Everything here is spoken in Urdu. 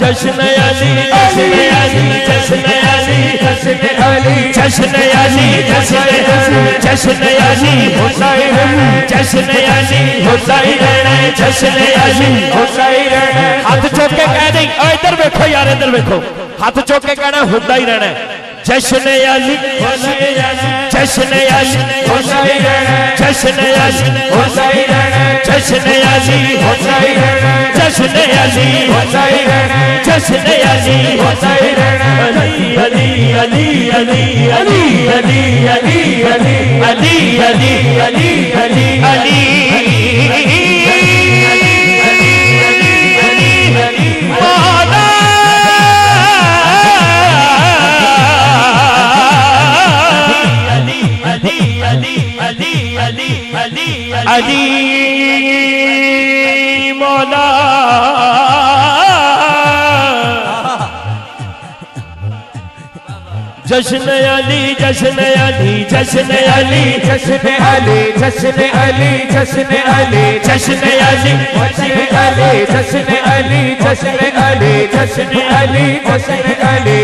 جشن علی جشن علی جشن علی جشن علی جشن علی جشن علی حسین جشن علی حسین جشن علی حسین ہاتھ چوک کے کہہ دیں ادھر دیکھو یار ادھر دیکھو ہاتھ چوک کے کہنا ہوتا ہی رہنا ہے جشن علی جشن علی حسین جشن علی حسین جشن علی حسین جشن علی حسین جشن علی حسین علی علی علی علی علی علی علی علی علی علی علی علی علی علی مولا جشن علی جشن علی جشن علی جشن علی جشن علی جشن علی جشن علی جشن علی جشن علی جشن علی جشن علی جشن علی